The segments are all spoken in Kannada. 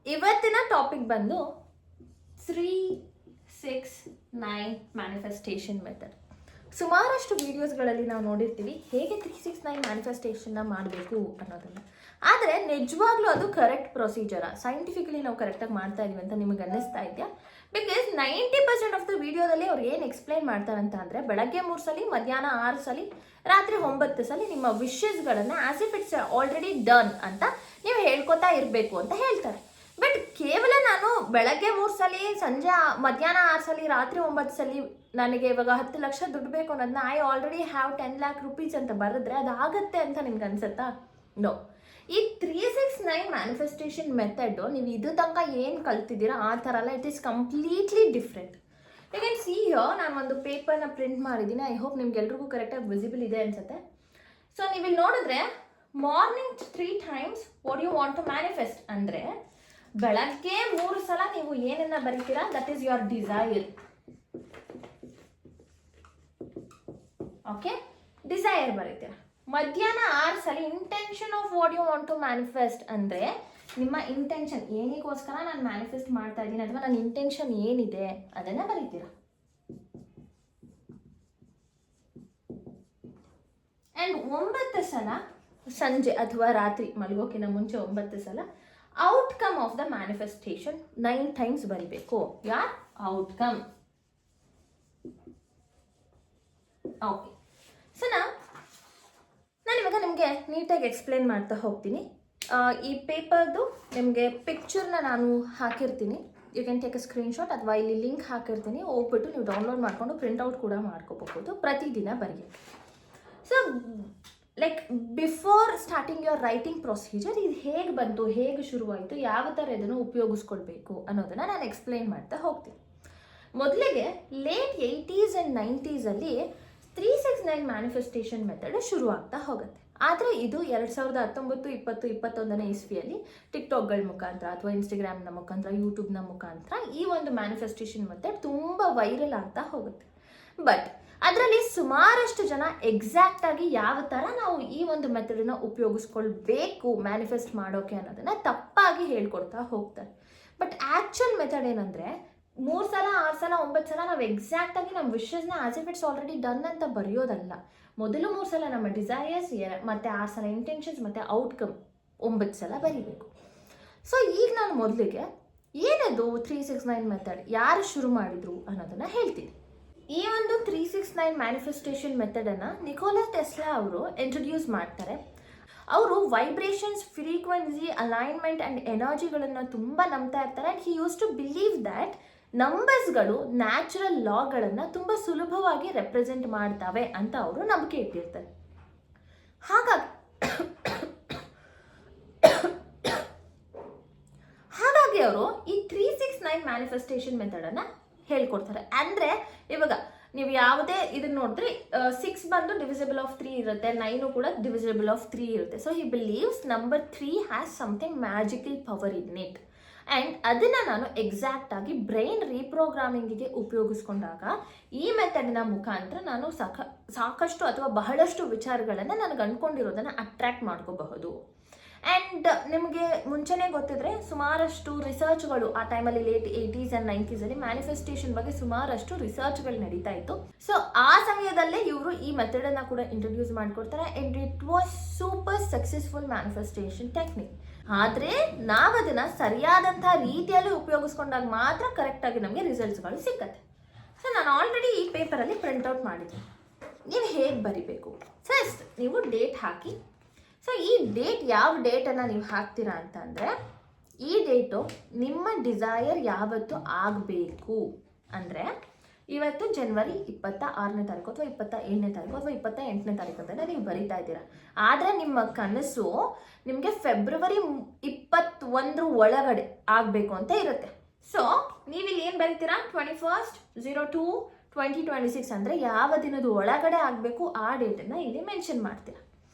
ಇವತ್ತಿನ ಟಾಪಿಕ್ ಬಂದು 369 ಮ್ಯಾನಿಫೆಸ್ಟೇಷನ್ ಮೆಥಡ್. ಸುಮಾರಷ್ಟು ವಿಡಿಯೋಸ್ಗಳಲ್ಲಿ ನಾವು ನೋಡಿರ್ತೀವಿ ಹೇಗೆ 369 ಮ್ಯಾನಿಫೆಸ್ಟೇಷನ್ನ ಮಾಡಬೇಕು ಅನ್ನೋದನ್ನು. ಆದರೆ ನಿಜವಾಗ್ಲೂ ಅದು ಕರೆಕ್ಟ್ ಪ್ರೊಸೀಜರಾ, ಸೈಂಟಿಫಿಕಲಿ ನಾವು ಕರೆಕ್ಟಾಗಿ ಮಾಡ್ತಾ ಇದೀವಿ ಅಂತ ನಿಮಗೆ ಅನ್ನಿಸ್ತಾ ಇದೆಯಾ? ಬಿಕಾಸ್ 90% ಆಫ್ ದ ವಿಡಿಯೋದಲ್ಲಿ ಅವ್ರು ಏನು ಎಕ್ಸ್ಪ್ಲೈನ್ ಮಾಡ್ತಾರಂತ ಅಂದರೆ, ಬೆಳಗ್ಗೆ 3 ಸಲ, ಮಧ್ಯಾಹ್ನ 6 ಸಲ, ರಾತ್ರಿ 9 ಸಲ ನಿಮ್ಮ ವಿಶಸ್ಗಳನ್ನು as if it's already done ಅಂತ ನೀವು ಹೇಳ್ಕೊತಾ ಇರಬೇಕು ಅಂತ ಹೇಳ್ತಾರೆ. ಬಟ್ ಕೇವಲ ನಾನು ಬೆಳಗ್ಗೆ 3 ಸಲ, ಸಂಜೆ ಮಧ್ಯಾಹ್ನ 6 ಸಲ, ರಾತ್ರಿ 9 ಸಲ, ನನಗೆ ಇವಾಗ 10 ಲಕ್ಷ ದುಡ್ಡು ಬೇಕು ಅನ್ನೋದನ್ನ I already have 10 lakh rupees ಅಂತ ಬರೆದ್ರೆ ಅದಾಗತ್ತೆ ಅಂತ ನಿಮ್ಗೆ ಅನ್ಸುತ್ತಾ? ನೋ. ಈ 369 ಮ್ಯಾನಿಫೆಸ್ಟೇಷನ್ ಮೆಥಡು ನೀವು ಇದು ತನಕ ಏನು ಕಲ್ತಿದ್ದೀರಾ ಆ ಥರ ಅಲ್ಲ. It is completely different. You can see here, ನಾನು ಒಂದು ಪೇಪರ್ನ ಪ್ರಿಂಟ್ ಮಾಡಿದ್ದೀನಿ. ಐ ಹೋಪ್ ನಿಮ್ಗೆಲ್ರಿಗೂ ಕರೆಕ್ಟಾಗಿ ವಿಸಿಬಲ್ ಇದೆ ಅನ್ಸುತ್ತೆ. ಸೊ ನೀವು ಇಲ್ಲಿ ನೋಡಿದ್ರೆ, morning 3 times what you want to manifest ಅಂದರೆ, ಬೆಳಗ್ಗೆ 3 ಸಲ ನೀವು ಏನನ್ನ ಬರೀತೀರಾ, that is your desire. Okay, desire ಬರೀತೀರಾ. ಮಧ್ಯಾಹ್ನ 6 ಸಲ intention of what you want to manifest ಅಂದರೆ, ನಿಮ್ಮ ಇಂಟೆನ್ಷನ್ ಏನಿಗೋಸ್ಕರ ನಾನು ಮ್ಯಾನಿಫೆಸ್ಟ್ ಮಾಡ್ತಾ ಇದ್ದೀನಿ ಅಥವಾ ನನ್ನ ಇಂಟೆನ್ಷನ್ ಏನಿದೆ ಅದನ್ನು ಬರೀತೀರಾ. ಆ್ಯಂಡ್ 9 ಸಲ ಸಂಜೆ ಅಥವಾ ರಾತ್ರಿ ಮಲಗೋಕ್ಕಿಂತ ಮುಂಚೆ 9 ಸಲ outcome of the manifestation 9 times ಬರಿಬೇಕು. ಯಾರ್ ಔಟ್ಕಮ್. ಓಕೆ, ಸೊ ನಾನು ಇವಾಗ ನಿಮಗೆ ನೀಟಾಗಿ ಎಕ್ಸ್ಪ್ಲೇನ್ ಮಾಡ್ತಾ ಹೋಗ್ತೀನಿ. ಈ ಪೇಪರ್ದು ನಿಮಗೆ ಪಿಕ್ಚರ್ನ ನಾನು ಹಾಕಿರ್ತೀನಿ. You can take a screenshot ಅಥವಾ ಇಲ್ಲಿ ಲಿಂಕ್ ಹಾಕಿರ್ತೀನಿ. ಹೋಗ್ಬಿಟ್ಟು ನೀವು ಡೌನ್ಲೋಡ್ ಮಾಡಿಕೊಂಡು ಪ್ರಿಂಟ್ಔಟ್ ಕೂಡ ಮಾಡ್ಕೋಬಹುದು ಪ್ರತಿದಿನ ಬರೆಯೋಕ್ಕೆ. So like before starting your writing procedure, ಇದು ಹೇಗೆ ಬಂತು, ಹೇಗೆ ಶುರುವಾಯಿತು, ಯಾವ ಥರ ಇದನ್ನು ಉಪಯೋಗಿಸ್ಕೊಳ್ಬೇಕು ಅನ್ನೋದನ್ನು ನಾನು ಎಕ್ಸ್ಪ್ಲೇನ್ ಮಾಡ್ತಾ ಹೋಗ್ತೀನಿ. ಮೊದಲಿಗೆ ಲೇಟ್ 80s and 90s ಅಲ್ಲಿ 369 ಮ್ಯಾನಿಫೆಸ್ಟೇಷನ್ ಮೆಥಡ್ ಶುರುವಾಗ್ತಾ ಹೋಗುತ್ತೆ. ಆದರೆ ಇದು 2019, 20, 21ನೇ ಇಸ್ವಿಯಲ್ಲಿ ಟಿಕ್ಟಾಕ್ಗಳ ಮುಖಾಂತರ ಅಥವಾ ಇನ್ಸ್ಟಾಗ್ರಾಮ್ನ ಮುಖಾಂತರ, ಯೂಟ್ಯೂಬ್ನ ಮುಖಾಂತರ ಈ ಒಂದು ಮ್ಯಾನಿಫೆಸ್ಟೇಷನ್ ಮೆಥಡ್ ತುಂಬ ವೈರಲ್ ಆಗ್ತಾ ಹೋಗುತ್ತೆ. ಬಟ್ ಅದರಲ್ಲಿ ಸುಮಾರಷ್ಟು ಜನ ಎಕ್ಸಾಕ್ಟ್ ಆಗಿ ಯಾವ ಥರ ನಾವು ಈ ಒಂದು ಮೆಥಡನ್ನ ಉಪಯೋಗಿಸ್ಕೊಳ್ಬೇಕು ಮ್ಯಾನಿಫೆಸ್ಟ್ ಮಾಡೋಕೆ ಅನ್ನೋದನ್ನ ತಪ್ಪಾಗಿ ಹೇಳ್ಕೊಡ್ತಾ ಹೋಗ್ತಾರೆ. ಬಟ್ ಆ್ಯಕ್ಚುಯಲ್ ಮೆಥಡ್ ಏನಂದರೆ, 3 ಸಲ, 6 ಸಲ, 9 ಸಲ ನಾವು ಎಕ್ಸಾಕ್ಟ್ ಆಗಿ ನಮ್ಮ ವಿಶಸ್ನ as if it's already done ಅಂತ ಬರೆಯೋದಲ್ಲ. ಮೊದಲು 3 ಸಲ ನಮ್ಮ ಡಿಸೈರ್ಸ್, ಮತ್ತು 6 ಸಲ ಇಂಟೆನ್ಷನ್ಸ್, ಮತ್ತು ಔಟ್ಕಮ್ 9 ಸಲ ಬರೀಬೇಕು. ಸೊ ಈಗ ನಾನು ಮೊದಲಿಗೆ ಏನದು 369 ಮೆಥಡ್, ಯಾರು ಶುರು ಮಾಡಿದ್ರು ಅನ್ನೋದನ್ನು ಹೇಳ್ತೀನಿ. ಈ ಒಂದು 369 ಮ್ಯಾನಿಫೆಸ್ಟೇಷನ್ ಮೆಥಡನ್ನು ನಿಕೋಲಾ ಟೆಸ್ಲಾ ಅವರು ಇಂಟ್ರೊಡ್ಯೂಸ್ ಮಾಡ್ತಾರೆ. ಅವರು ವೈಬ್ರೇಷನ್ಸ್, ಫ್ರೀಕ್ವೆನ್ಸಿ, ಅಲೈನ್ಮೆಂಟ್ ಆ್ಯಂಡ್ ಎನರ್ಜಿಗಳನ್ನು ತುಂಬ ನಂಬ್ತಾ ಇರ್ತಾರೆ. And he use to believe that ನಂಬರ್ಸ್ಗಳು ನ್ಯಾಚುರಲ್ ಲಾಗಳನ್ನು ತುಂಬ ಸುಲಭವಾಗಿ ರೆಪ್ರೆಸೆಂಟ್ ಮಾಡ್ತವೆ ಅಂತ ಅವರು ನಂಬಿಕೆ ಇಟ್ಟಿರ್ತಾರೆ. ಹಾಗಾಗಿ ಅವರು ಈ 369 ಮ್ಯಾನಿಫೆಸ್ಟೇಷನ್ ಮೆಥಡನ್ನು ಹೇಳ್ಕೊಡ್ತಾರೆ. ಅಂದರೆ ಇವಾಗ ನೀವು ಯಾವುದೇ ಇದನ್ನ ನೋಡಿದ್ರೆ 6 ಬಂದು ಡಿವಿಸಿಬಲ್ ಆಫ್ 3 ಇರುತ್ತೆ, 9 ಕೂಡ ಡಿವಿಸಿಬಲ್ ಆಫ್ 3 ಇರುತ್ತೆ. So he believes number 3 has something magical power in it. And ಅದನ್ನು ನಾನು ಎಕ್ಸಾಕ್ಟ್ ಆಗಿ ಬ್ರೈನ್ ರೀಪ್ರೋಗ್ರಾಮಿಂಗಿಗೆ ಉಪಯೋಗಿಸ್ಕೊಂಡಾಗ ಈ ಮೆಥಡಿನ ಮುಖಾಂತರ ನಾನು ಸಾಕಷ್ಟು ಅಥವಾ ಬಹಳಷ್ಟು ವಿಚಾರಗಳನ್ನು ನನಗೆ ಅಂದ್ಕೊಂಡಿರೋದನ್ನು ಅಟ್ರ್ಯಾಕ್ಟ್ ಮಾಡ್ಕೋಬಹುದು. ಆ್ಯಂಡ್ ನಿಮಗೆ ಮುಂಚೆನೇ ಗೊತ್ತಿದ್ರೆ ಸುಮಾರಷ್ಟು ರಿಸರ್ಚ್ಗಳು ಆ ಟೈಮಲ್ಲಿ ಲೇಟ್ 80s and 90s ಅಲ್ಲಿ ಮ್ಯಾನಿಫೆಸ್ಟೇಷನ್ ಬಗ್ಗೆ ಸುಮಾರಷ್ಟು ರಿಸರ್ಚ್ಗಳು ನಡೀತಾ ಇತ್ತು. ಸೊ ಆ ಸಮಯದಲ್ಲೇ ಇವರು ಈ ಮೆಥಡನ್ನು ಕೂಡ ಇಂಟ್ರೊಡ್ಯೂಸ್ ಮಾಡಿಕೊಡ್ತಾರೆ. And it was super successful manifestation technique. ಆದರೆ ನಾವು ಅದನ್ನು ಸರಿಯಾದಂಥ ರೀತಿಯಲ್ಲಿ ಉಪಯೋಗಿಸ್ಕೊಂಡಾಗ ಮಾತ್ರ ಕರೆಕ್ಟಾಗಿ ನಮಗೆ ರಿಸಲ್ಟ್ಸ್ಗಳು ಸಿಕ್ಕತ್ತೆ. ಸೊ ನಾನು ಆಲ್ರೆಡಿ ಈ ಪೇಪರಲ್ಲಿ ಪ್ರಿಂಟ್ಔಟ್ ಮಾಡಿದ್ದೀನಿ. ನೀವು ಹೇಗೆ ಬರಿಬೇಕು, ಫಸ್ಟ್ ನೀವು ಡೇಟ್ ಹಾಕಿ. ಸೊ ಈ ಡೇಟ್, ಯಾವ ಡೇಟನ್ನು ನೀವು ಹಾಕ್ತೀರಾ ಅಂತಂದರೆ, ಈ ಡೇಟು ನಿಮ್ಮ ಡಿಸೈರ್ ಯಾವತ್ತು ಆಗಬೇಕು ಅಂದರೆ, ಇವತ್ತು ಜನವರಿ 26ನೇ ತಾರೀಕು ಅಥವಾ 27ನೇ ತಾರೀಕು ಅಥವಾ 28ನೇ ತಾರೀಕು ಅಂತಲೇ ನೀವು ಬರಿತಾ ಇದ್ದೀರಾ. ಆದರೆ ನಿಮ್ಮ ಕನಸು ನಿಮಗೆ ಫೆಬ್ರವರಿ 21 ಒಳಗಡೆ ಆಗಬೇಕು ಅಂತ ಇರುತ್ತೆ. ಸೊ ನೀವಿಲ್ಲಿ ಏನು ಬರಿತೀರಾ, 21/02/2026 ಅಂದರೆ ಯಾವ ದಿನದ ಒಳಗಡೆ ಆಗಬೇಕು ಆ ಡೇಟನ್ನು ಇಲ್ಲಿ ಮೆನ್ಷನ್ ಮಾಡ್ತೀರಾ.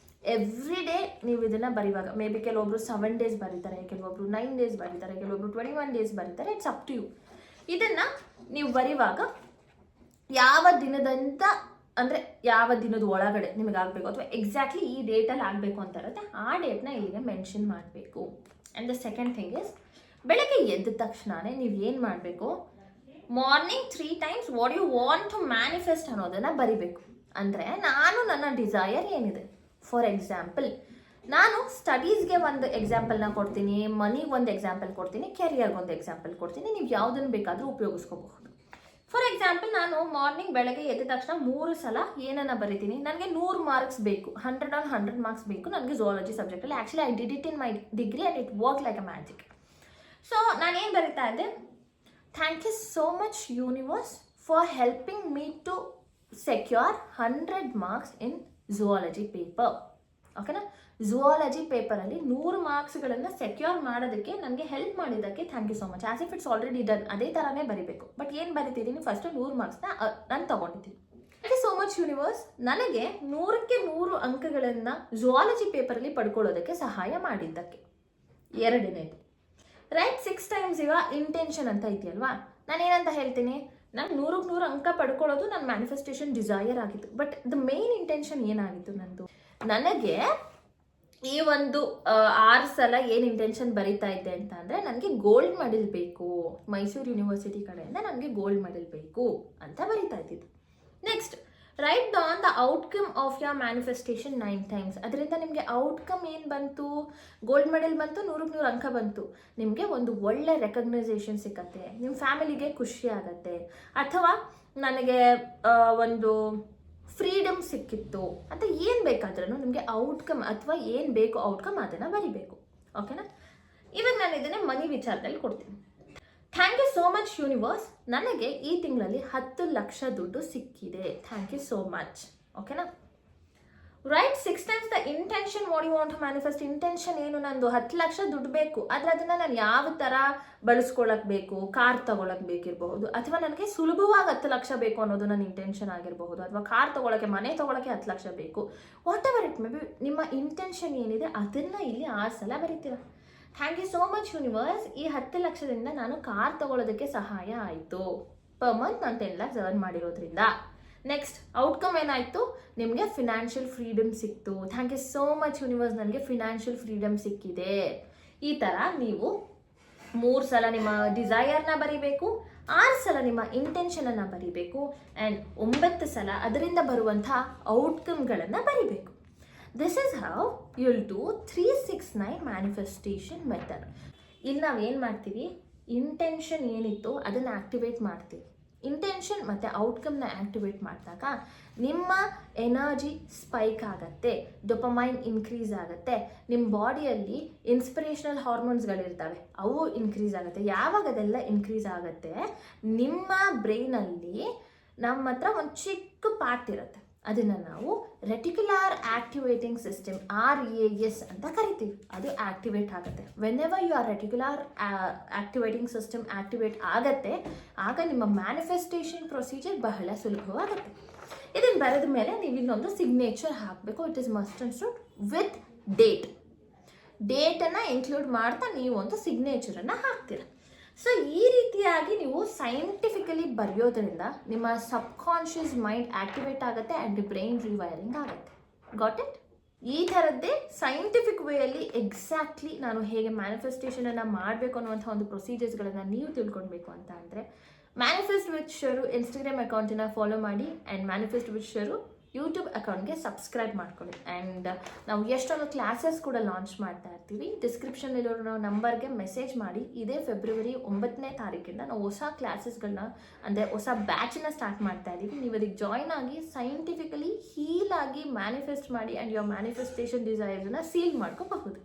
ಎವ್ರಿ ಡೇ ನೀವು ಇದನ್ನು ಬರೆಯುವಾಗ, ಮೇ ಬಿ ಕೆಲವೊಬ್ರು 7 days ಬರೀತಾರೆ, ಕೆಲವೊಬ್ರು 9 days ಬರೀತಾರೆ, ಕೆಲವೊಬ್ರು 21 days ಬರೀತಾರೆ. It's up to you. ಇದನ್ನು ನೀವು ಬರೆಯುವಾಗ ಯಾವ ದಿನದಂತ ಅಂದರೆ ಯಾವ ದಿನದ ಒಳಗಡೆ ನಿಮಗೆ ಆಗಬೇಕು ಅಥವಾ ಎಕ್ಸಾಕ್ಟ್ಲಿ ಈ ಡೇಟಲ್ಲಿ ಆಗಬೇಕು ಅಂತ ಇರುತ್ತೆ, ಆ ಡೇಟ್ನ ಇಲ್ಲಿಗೆ ಮೆನ್ಷನ್ ಮಾಡಬೇಕು. And the second thing is, ಬೆಳಗ್ಗೆ ಎದ್ದ ತಕ್ಷಣನೇ ನೀವು ಏನು ಮಾಡಬೇಕು, morning 3 times what you want to manifest ಅನ್ನೋದನ್ನು ಬರಿಬೇಕು. ಅಂದರೆ ನಾನು ನನ್ನ ಡಿಸೈರ್ ಏನಿದೆ, ಫಾರ್ ಎಕ್ಸಾಂಪಲ್ ನಾನು ಸ್ಟಡೀಸ್ಗೆ ಒಂದು ಎಕ್ಸಾಂಪಲ್ನ ಕೊಡ್ತೀನಿ, ಮನಿಗೆ ಒಂದು ಎಕ್ಸಾಂಪಲ್ ಕೊಡ್ತೀನಿ, ಕೆರಿಯರ್ಗೆ ಒಂದು ಎಕ್ಸಾಂಪಲ್ ಕೊಡ್ತೀನಿ. ನೀವು ಯಾವುದನ್ನು ಬೇಕಾದರೂ ಉಪಯೋಗಿಸ್ಕೋಬಹುದು. ಫಾರ್ ಎಕ್ಸಾಂಪಲ್ ನಾನು ಮಾರ್ನಿಂಗ್ ಬೆಳಗ್ಗೆ ಎದ್ದ ತಕ್ಷಣ 3 ಸಲ ಏನನ್ನ ಬರಿತೀನಿ, ನನಗೆ 100 ಮಾರ್ಕ್ಸ್ ಬೇಕು, 100 on 100 ಮಾರ್ಕ್ಸ್ ಬೇಕು ನನಗೆ ಝುವಾಲಜಿ ಸಬ್ಜೆಕ್ಟಲ್ಲಿ. Actually I did it in my degree and it work like a magic. So ನಾನೇನು ಬರಿತಾ ಇದ್ದೆ, thank you so much universe for helping me to secure 100 marks in zoology paper. ಓಕೆನಾ, ಝುವಾಲಜಿ ಪೇಪರಲ್ಲಿ 100 ಮಾರ್ಕ್ಸ್ಗಳನ್ನು ಸೆಕ್ಯೂರ್ ಮಾಡೋದಕ್ಕೆ ನನಗೆ ಹೆಲ್ಪ್ ಮಾಡಿದ್ದಕ್ಕೆ thank you so much. As if it's already done, ಅದೇ ಥರನೇ ಬರಿಬೇಕು. ಬಟ್ ಏನು ಬರಿತಿದ್ದೀನಿ, ಫಸ್ಟ್ 100 ಮಾರ್ಕ್ಸ್ನ ನಾನು ತೊಗೊಂಡಿದ್ದೀನಿ. Thank you so much universe ನನಗೆ 100ಕ್ಕೆ 100 ಅಂಕಗಳನ್ನು ಝುವಾಲಜಿ ಪೇಪರಲ್ಲಿ ಪಡ್ಕೊಳ್ಳೋದಕ್ಕೆ ಸಹಾಯ ಮಾಡಿದ್ದಕ್ಕೆ. ಎರಡನೇದು, ರೈಟ್ 6 times ಈಗ ಇಂಟೆನ್ಷನ್ ಅಂತ ಇದೆಯಲ್ವಾ, ನಾನೇನಂತ ಹೇಳ್ತೀನಿ, ನಾನು 100ಕ್ಕೆ 100 ಅಂಕ ಪಡ್ಕೊಳ್ಳೋದು ನನ್ನ ಮ್ಯಾನಿಫೆಸ್ಟೇಷನ್ ಡಿಸೈರ್ ಆಗಿತ್ತು. ಬಟ್ ದ ಮೇನ್ ಇಂಟೆನ್ಷನ್ ಏನಾಗಿತ್ತು ನಂದು, ನನಗೆ ಈ ಒಂದು 6 ಸಲ ಏನು ಇಂಟೆನ್ಷನ್ ಬರೀತಾ ಇದ್ದೆ ಅಂತ ಅಂದರೆ, ನನಗೆ ಗೋಲ್ಡ್ ಮೆಡಲ್ ಬೇಕು, ಮೈಸೂರು ಯೂನಿವರ್ಸಿಟಿ ಕಡೆಯಿಂದ ನನಗೆ ಗೋಲ್ಡ್ ಮೆಡಲ್ ಬೇಕು ಅಂತ ಬರೀತಾ ಇದ್ದಿದ್ದು. Next, write down the outcome of your manifestation 9 times. ಅದರಿಂದ ನಿಮಗೆ ಔಟ್ಕಮ್ ಏನು ಬಂತು, ಗೋಲ್ಡ್ ಮೆಡಲ್ ಬಂತು, 100ಕ್ಕೆ 100 ಅಂಕ ಬಂತು. ನಿಮಗೆ ಒಂದು ಒಳ್ಳೆ ರೆಕಗ್ನೈಸೇಷನ್ ಸಿಕ್ಕತ್ತೆ, ನಿಮ್ಮ ಫ್ಯಾಮಿಲಿಗೆ ಖುಷಿ ಆಗತ್ತೆ, ಅಥವಾ ನನಗೆ ಒಂದು ಫ್ರೀಡಮ್ ಸಿಕ್ಕಿತ್ತು ಅಂತ ಏನು ಬೇಕಾದ್ರೂ ನಿಮಗೆ ಔಟ್ಕಮ್ ಅಥವಾ ಏನು ಬೇಕು ಔಟ್ಕಮ್ ಅದನ್ನು ಬರಿಬೇಕು. ಓಕೆನಾ, ಇವಾಗ ನಾನು ಇದನ್ನೇ ಮನಿ ವಿಚಾರದಲ್ಲಿ ಕೊಡ್ತೀನಿ. Thank you so much universe ನನಗೆ ಈ ತಿಂಗಳಲ್ಲಿ 10 ಲಕ್ಷ ದುಡ್ಡು ಸಿಕ್ಕಿದೆ, ಥ್ಯಾಂಕ್ ಯು ಸೋ ಮಚ್. ಓಕೆನಾ, write 6 times the intention what you want to manifest. Intention ಏನು, ನಂದು 10 ಲಕ್ಷ ದುಡ್ಡು ಬೇಕು, ಆದರೆ ಅದನ್ನು ನಾನು ಯಾವ ಥರ ಬಳಸ್ಕೊಳಕ್ಕೆ ಬೇಕು, ಕಾರ್ ತೊಗೊಳಕ್ಕೆ ಬೇಕಿರಬಹುದು, ಅಥವಾ ನನಗೆ ಸುಲಭವಾಗಿ 10 ಲಕ್ಷ ಬೇಕು ಅನ್ನೋದು ನನ್ನ ಇಂಟೆನ್ಷನ್ ಆಗಿರಬಹುದು, ಅಥವಾ ಕಾರ್ ತೊಗೊಳಕ್ಕೆ, ಮನೆ ತೊಗೊಳಕ್ಕೆ 10 ಲಕ್ಷ ಬೇಕು. Whatever it may be, ನಿಮ್ಮ ಇಂಟೆನ್ಷನ್ ಏನಿದೆ ಅದನ್ನು ಇಲ್ಲಿ 6 ಸಲ ಬರೀತೀರ. Thank you so much universe ಈ 10 ಲಕ್ಷದಿಂದ ನಾನು ಕಾರ್ ತೊಗೊಳೋದಕ್ಕೆ ಸಹಾಯ ಆಯಿತು, ಪರ್ ಮಂತ್ ನಾನು 10 lakhs ಅರ್ನ್ ಮಾಡಿರೋದ್ರಿಂದ. ನೆಕ್ಸ್ಟ್, ಔಟ್ಕಮ್ ಏನಾಯಿತು, ನಿಮಗೆ ಫಿನಾನ್ಷಿಯಲ್ ಫ್ರೀಡಮ್ ಸಿಕ್ತು, thank you so much universe ನನಗೆ ಫಿನಾನ್ಷಿಯಲ್ ಫ್ರೀಡಮ್ ಸಿಕ್ಕಿದೆ. ಈ ಥರ ನೀವು 3 ಸಲ ನಿಮ್ಮ ಡಿಸೈರ್ನ ಬರಿಬೇಕು, 6 ಸಲ ನಿಮ್ಮ ಇಂಟೆನ್ಷನನ್ನು ಬರಿಬೇಕು, ಆ್ಯಂಡ್ 9 ಸಲ ಅದರಿಂದ ಬರುವಂಥ ಔಟ್ಕಮ್ಗಳನ್ನು ಬರಿಬೇಕು. This is how you'll do 369 manifestation method. ಇಲ್ಲಿ ನಾವೇನು ಮಾಡ್ತೀವಿ, ಇಂಟೆನ್ಷನ್ ಏನಿತ್ತು ಅದನ್ನು ಆ್ಯಕ್ಟಿವೇಟ್ ಮಾಡ್ತೀವಿ. ಇಂಟೆನ್ಷನ್ ಮತ್ತು ಔಟ್ಕಮ್ನ ಆ್ಯಕ್ಟಿವೇಟ್ ಮಾಡಿದಾಗ ನಿಮ್ಮ ಎನರ್ಜಿ ಸ್ಪೈಕ್ ಆಗುತ್ತೆ, ಡೊಪಮೈನ್ ಇನ್ಕ್ರೀಸ್ ಆಗುತ್ತೆ, ನಿಮ್ಮ ಬಾಡಿಯಲ್ಲಿ ಇನ್ಸ್ಪಿರೇಷನಲ್ ಹಾರ್ಮೋನ್ಸ್ಗಳಿರ್ತವೆ ಅವು ಇನ್ಕ್ರೀಸ್ ಆಗುತ್ತೆ. ಯಾವಾಗ ಅದೆಲ್ಲ ಇನ್ಕ್ರೀಸ್ ಆಗುತ್ತೆ, ನಿಮ್ಮ ಬ್ರೈನಲ್ಲಿ ನಮ್ಮ ಹತ್ರ ಒಂದು ಚಿಕ್ಕ ಪಾರ್ಟ್ ಇರುತ್ತೆ, ಅದನ್ನು ನಾವು ರೆಟಿಕ್ಯುಲರ್ ಆಕ್ಟಿವೇಟಿಂಗ್ ಸಿಸ್ಟಮ್ RAS ಅಂತ ಕರಿತೀವಿ. ಅದು ಆಕ್ಟಿವೇಟ್ ಆಗುತ್ತೆ. Whenever you are reticular activating system activate ಆಗುತ್ತೆ, ಆಗ ನಿಮ್ಮ ಮ್ಯಾನಿಫೆಸ್ಟೇಷನ್ ಪ್ರೊಸೀಜರ್ ಬಹಳ ಸುಲಭವಾಗುತ್ತೆ. ಇದನ್ನು ಬರೆದ ಮೇಲೆ ನೀವು ಇನ್ನೊಂದು ಸಿಗ್ನೇಚರ್ ಹಾಕಬೇಕು. It is must and should with ಡೇಟನ್ನು ಇನ್ಕ್ಲೂಡ್ ಮಾಡ್ತಾ ನೀವು ಒಂದು ಸಿಗ್ನೇಚರನ್ನು ಹಾಕ್ತೀರ. ಸೊ ಈ ರೀತಿಯಾಗಿ ನೀವು ಸೈಂಟಿಫಿಕಲಿ ಬರೆಯೋದ್ರಿಂದ ನಿಮ್ಮ ಸಬ್ಕಾನ್ಷಿಯಸ್ ಮೈಂಡ್ ಆ್ಯಕ್ಟಿವೇಟ್ ಆಗುತ್ತೆ ಆ್ಯಂಡ್ ಬ್ರೈನ್ ರಿವೈರಿಂಗ್ ಆಗುತ್ತೆ. Got it? ಈ ಥರದ್ದೇ ಸೈಂಟಿಫಿಕ್ ವೇಯಲ್ಲಿ ಎಕ್ಸಾಕ್ಟ್ಲಿ ನಾನು ಹೇಗೆ ಮ್ಯಾನಿಫೆಸ್ಟೇಷನನ್ನು ಮಾಡಬೇಕು ಅನ್ನುವಂಥ ಒಂದು ಪ್ರೊಸೀಜರ್ಸ್ಗಳನ್ನು ನೀವು ತಿಳ್ಕೊಳ್ಬೇಕು ಅಂತ ಅಂದರೆ ಮ್ಯಾನಿಫೆಸ್ಟ್ ವಿತ್ ಶರು ಇನ್ಸ್ಟಾಗ್ರಾಮ್ ಅಕೌಂಟನ್ನು ಫಾಲೋ ಮಾಡಿ, and manifest with Sharu YouTube ಅಕೌಂಟ್ಗೆ ಸಬ್ಸ್ಕ್ರೈಬ್ ಮಾಡ್ಕೊಳ್ಳಿ. ಆ್ಯಂಡ್ ನಾವು ಎಷ್ಟೊಂದು ಕ್ಲಾಸಸ್ ಕೂಡ ಲಾಂಚ್ ಮಾಡ್ತಾ ಇರ್ತೀವಿ. ಡಿಸ್ಕ್ರಿಪ್ಷನಲ್ಲಿರೋ ನಂಬರ್ಗೆ ಮೆಸೇಜ್ ಮಾಡಿ. ಇದೇ ಫೆಬ್ರವರಿ 9ನೇ ತಾರೀಕಿಂದ ನಾವು ಹೊಸ ಕ್ಲಾಸಸ್ಗಳನ್ನ ಅಂದರೆ ಹೊಸ ಬ್ಯಾಚನ್ನ ಸ್ಟಾರ್ಟ್ ಮಾಡ್ತಾ ಇದ್ದೀವಿ. ನೀವು ಅದಕ್ಕೆ ಜಾಯ್ನ್ ಆಗಿ ಸೈಂಟಿಫಿಕಲಿ ಹೀಲ್ ಆಗಿ ಮ್ಯಾನಿಫೆಸ್ಟ್ ಮಾಡಿ ಆ್ಯಂಡ್ ಯುವರ್ ಮ್ಯಾನಿಫೆಸ್ಟೇಷನ್ ಡಿಸೈರ್ಸನ್ನು ಸೀಲ್ ಮಾಡ್ಕೋಬಹುದು.